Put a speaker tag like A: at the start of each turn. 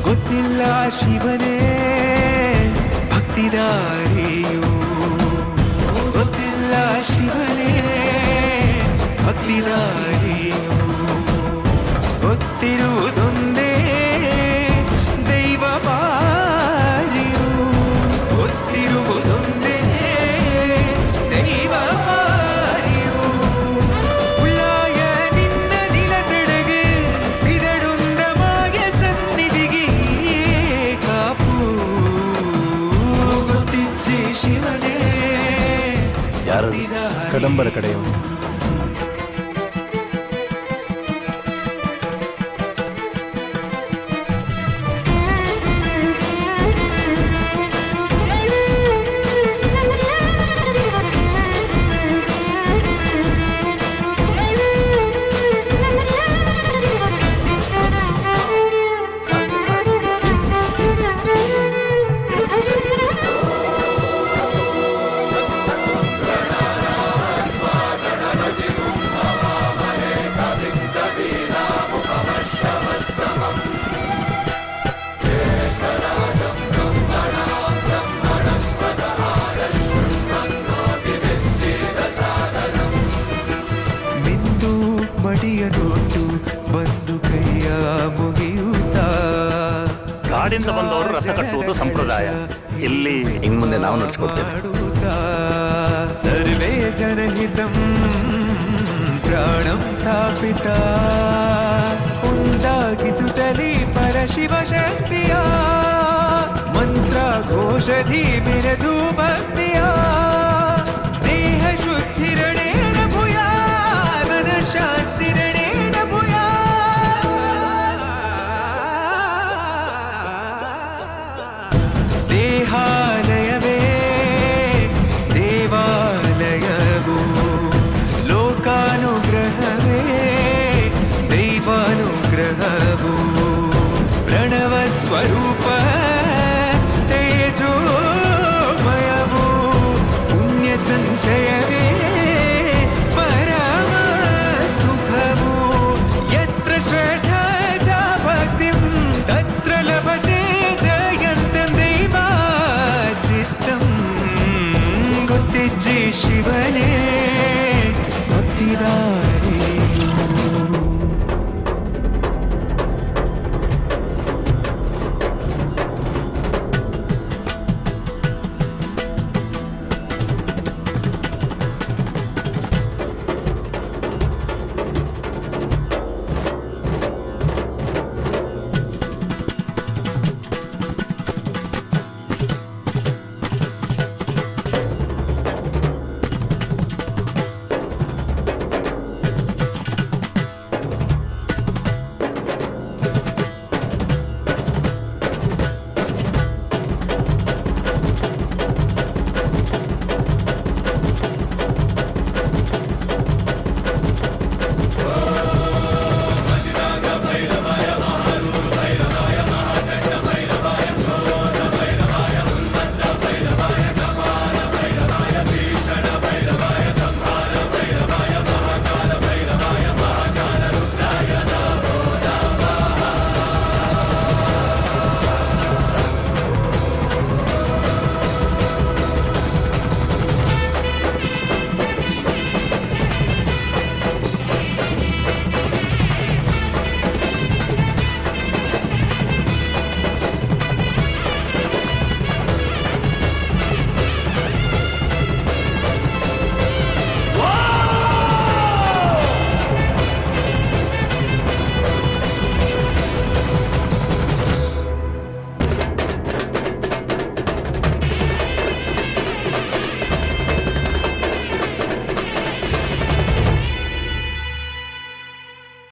A: ಗೊತ್ತಿಲ್ಲ ಶಿವನೇ ಭಕ್ತಿದಾರಿಯು, ಗೊತ್ತಿಲ್ಲ ಶಿವನೇ ಭಕ್ತಿದಾರಿಯು, ಗೊತ್ತಿರುವುದೊಂದೇ ದೈವ ಪಾರಿಯು, ಗೊತ್ತಿರುವುದೊಂದೇ ದೈವ ಪಾರಿಯು. ಉಳ್ಳಾಯ ನಿನ್ನ ನಿಲತೆಡೆಗೆ ಇದಡೊಂದಮಾಯ ಸನ್ನಿಧಿಗೆ ಕಾಪು ಗೊತ್ತಿಚ್ಚೆ ಶಿವನೇ.
B: ಯಾರು ಕದಂಬರ ಕಡೆಯವರು?
A: ಮಡಿಯನೊಟ್ಟು ಬಂದು ಕೈಯ ಮುಗಿಯುತ್ತಾ
B: ಕಾಡಿಂದ ಬಂದವರು ರಥ ಕಟ್ಟುವುದು ಸಂಪ್ರದಾಯ. ಇಲ್ಲಿ ಇನ್ನು ಮುಂದೆ ನಾವು ನಡೆಸ್ಕೊಡ್ತೇವೆ.
A: ಸರ್ವೇ ಜನಹಿತಂ ಪ್ರಾಣಂ ಸ್ಥಾಪಿತ ಉಂಟಾಗಿಸುತ್ತಲೇ ಪರಶಿವ ಶಕ್ತಿಯ ಮಂತ್ರ ಘೋಷಧಿ ಮೆರೆದು ಭಕ್ತಿಯ ದೇಹ ಶುದ್ಧಿರಣೇನ ಭೂಯಾ ಮನ ಶಾಂತಿರಣೇನ ಭೂಯಾ. ದೇಹಾಲಯವೇ ದೇವಾಲಯವು, ಲೋಕಾನುಗ್ರಹವೇ ದೈವಾನುಗ್ರಹವು, ಪ್ರಣವ ಸ್ವರೂಪ